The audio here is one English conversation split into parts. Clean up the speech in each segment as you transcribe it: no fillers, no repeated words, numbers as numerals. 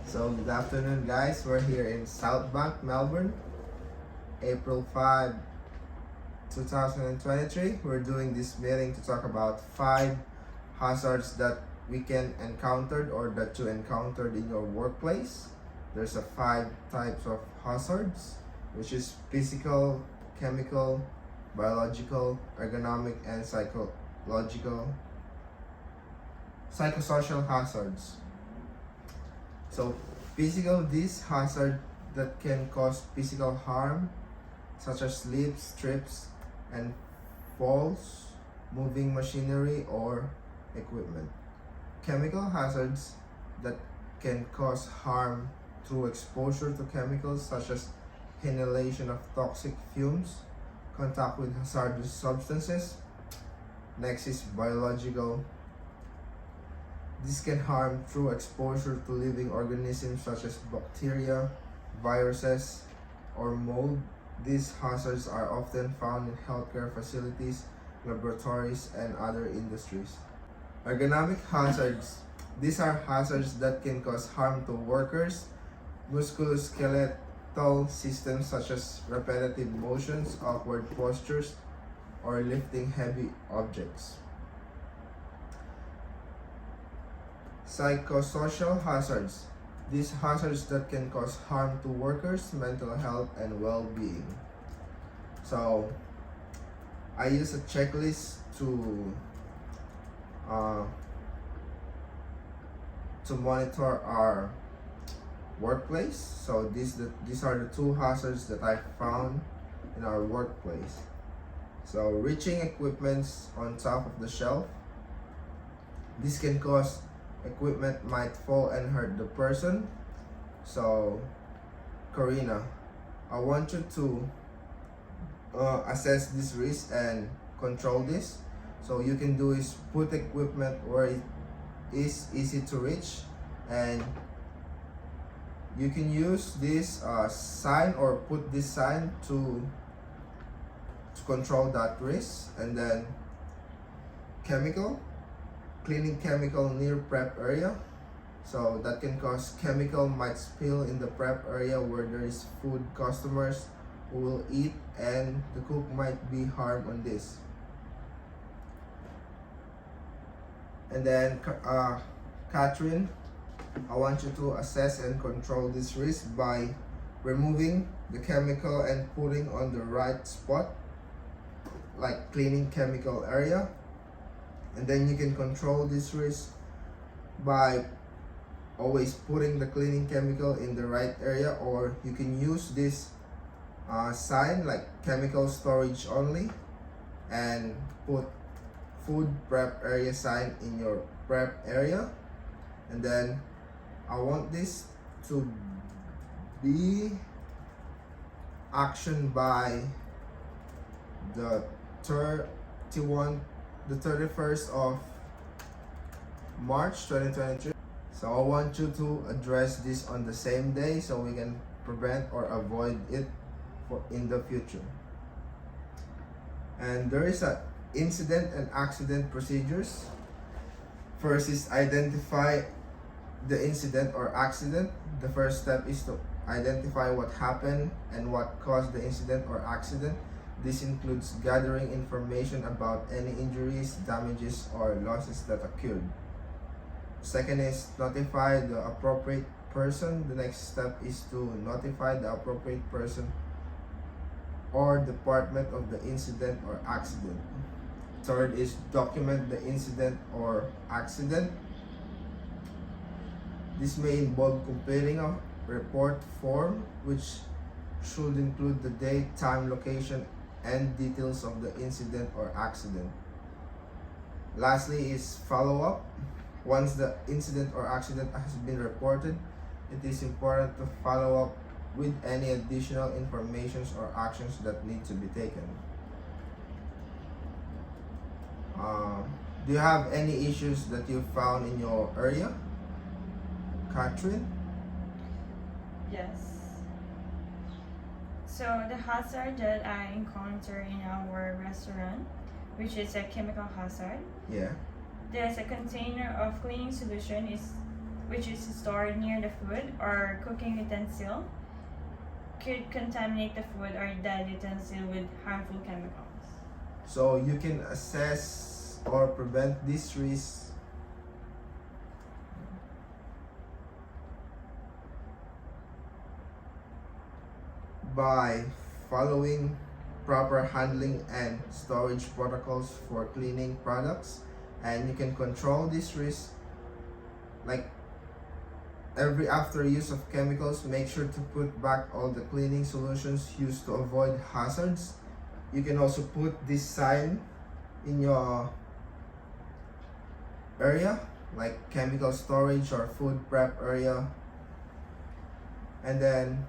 So good afternoon guys, we're here in South Bank, Melbourne, April 5, 2023. We're doing this meeting to talk about 5 hazards that we can encounter or that you encountered in your workplace. There's a 5 types of hazards, which is physical, chemical, biological, ergonomic, and psychosocial hazards. So physical, these hazards that can cause physical harm such as slips, trips, and falls, moving machinery or equipment. Chemical hazards that can cause harm through exposure to chemicals such as inhalation of toxic fumes, contact with hazardous substances. Next is biological. This can harm through exposure to living organisms such as bacteria, viruses, or mold. These hazards are often found in healthcare facilities, laboratories, and other industries. Ergonomic hazards. These are hazards that can cause harm to workers. Musculoskeletal systems such as repetitive motions, awkward postures, or lifting heavy objects. Psychosocial hazards. These hazards that can cause harm to workers' mental health and well-being. So, I use a checklist to monitor our workplace. So these are the 2 hazards that I found in our workplace. So reaching equipments on top of the shelf. This can cause equipment might fall and hurt the person. So Karina, I want you to assess this risk and control this. So you can do is put equipment where it is easy to reach, and you can use this sign or put this sign to control that risk. And then chemical, cleaning chemical near prep area. So that can cause chemical might spill in the prep area where there is food customers who will eat, and the cook might be harmed on this. And then Catherine, I want you to assess and control this risk by removing the chemical and putting on the right spot, like cleaning chemical area. And then you can control this risk by always putting the cleaning chemical in the right area, or you can use this sign like chemical storage only and put food prep area sign in your prep area. And then I want this to be action by the 31st of March 2023. So I want you to address this on the same day so we can prevent or avoid it in the future. And there is a incident and accident procedures. First is identify the incident or accident. The first step is to identify what happened and what caused the incident or accident. This includes gathering information about any injuries, damages, or losses that occurred. Second is notify the appropriate person. The next step is to notify the appropriate person or department of the incident or accident. Third is document the incident or accident. This may involve completing a report form which should include the date, time, location, and details of the incident or accident. Lastly is follow-up. Once the incident or accident has been reported, it is important to follow up with any additional information or actions that need to be taken. Do you have any issues that you found in your area, Catherine? Yes. So the hazard that I encounter in our restaurant, which is a chemical hazard. Yeah. There's a container of cleaning solution is which is stored near the food or cooking utensil, could contaminate the food or the utensil with harmful chemicals. So you can assess or prevent these risks by following proper handling and storage protocols for cleaning products, and you can control this risk like every after use of chemicals. Make sure to put back all the cleaning solutions used to avoid hazards. You can also put this sign in your area like chemical storage or food prep area. And then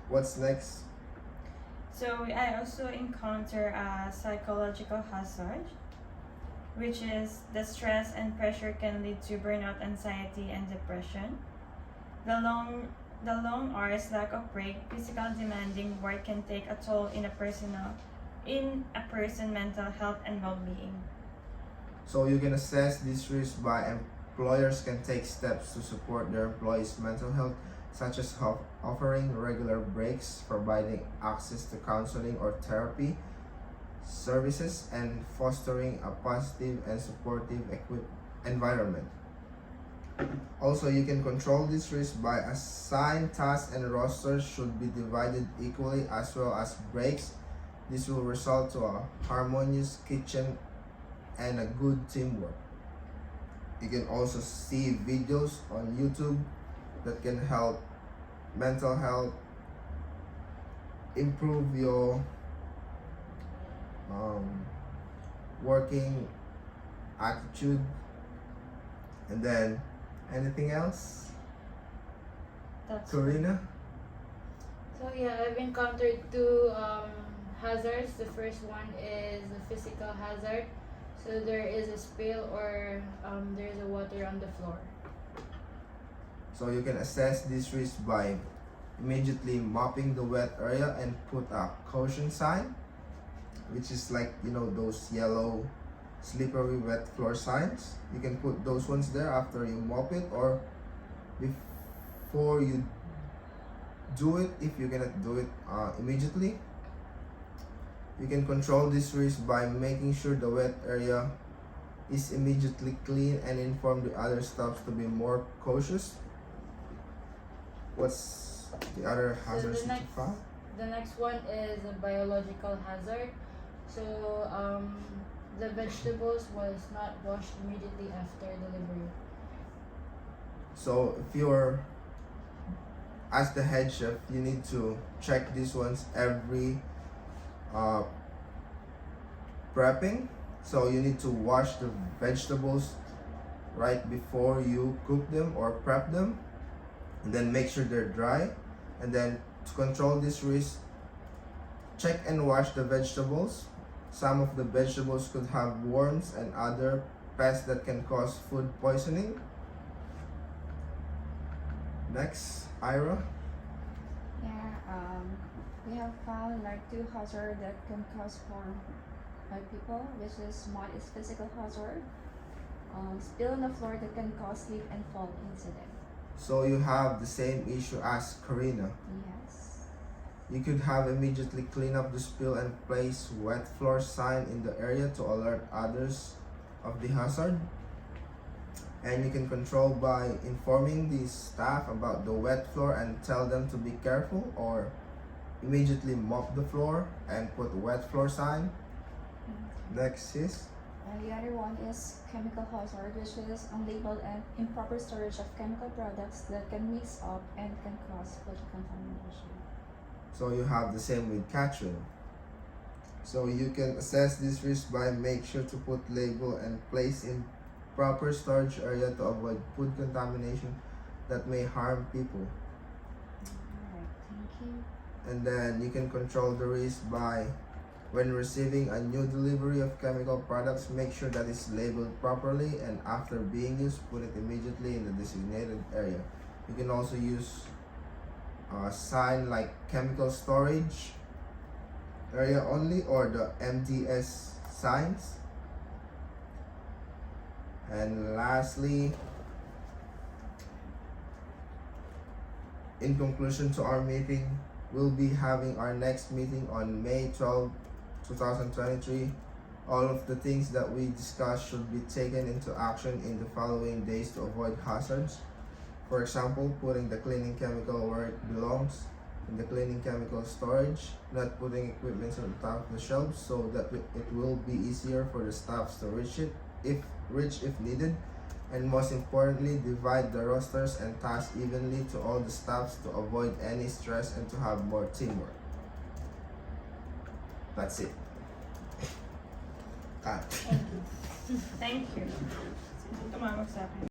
what's next? So I also encounter a psychological hazard, which is the stress and pressure can lead to burnout, anxiety, and depression. The long hours, lack of break, physical demanding work can take a toll in a person's mental health and well-being. So you can assess this risk by employers can take steps to support their employees' mental health, such as offering regular breaks, providing access to counseling or therapy services, and fostering a positive and supportive environment. Also, you can control this risk by assigned tasks, and rosters should be divided equally as well as breaks. This will result to a harmonious kitchen and a good teamwork. You can also see videos on YouTube that can help mental health, improve your working attitude. And then anything else, That's Karina? So yeah, I've encountered two hazards. The first one is the physical hazard. So there is a spill or there is a water on the floor. So you can assess this risk by immediately mopping the wet area and put a caution sign, which is like, you know, those yellow slippery wet floor signs. You can put those ones there after you mop it or before you do it if you're gonna do it immediately. You can control this risk by making sure the wet area is immediately clean and inform the other staffs to be more cautious. What's the other hazards that you found? The next one is a biological hazard. So the vegetables was not washed immediately after delivery. So if you're as the head chef, you need to check these ones every prepping. So you need to wash the vegetables right before you cook them or prep them, and then make sure they're dry. And then to control this risk, check and wash the vegetables. Some of the vegetables could have worms and other pests that can cause food poisoning. Next, Ira. Yeah, we have found like two hazards that can cause harm by people, which is one is physical hazard, spill on the floor that can cause slip and fall incident. So you have the same issue as Karina. Yes. You could have immediately clean up the spill and place wet floor sign in the area to alert others of the hazard. And you can control by informing the staff about the wet floor and tell them to be careful, or immediately mop the floor and put wet floor sign. Next is And the other one is chemical hazard, which is unlabeled and improper storage of chemical products that can mix up and can cause food contamination. so you have the same with Catherine. So you can assess this risk by make sure to put label and place in proper storage area to avoid food contamination that may harm people. Alright, thank you. And then you can control the risk by when receiving a new delivery of chemical products, make sure that it's labeled properly, and after being used, put it immediately in the designated area. You can also use a sign like chemical storage area only or the MDS signs. And lastly, in conclusion to our meeting, we'll be having our next meeting on May 12, 2023. All of the things that we discussed should be taken into action in the following days to avoid hazards. For example, putting the cleaning chemical where it belongs, in the cleaning chemical storage, not putting equipment on the top of the shelves so that it will be easier for the staffs to reach if needed, and most importantly, divide the rosters and tasks evenly to all the staffs to avoid any stress and to have more teamwork. That's it. Cut. Thank you. Tumawag sa akin.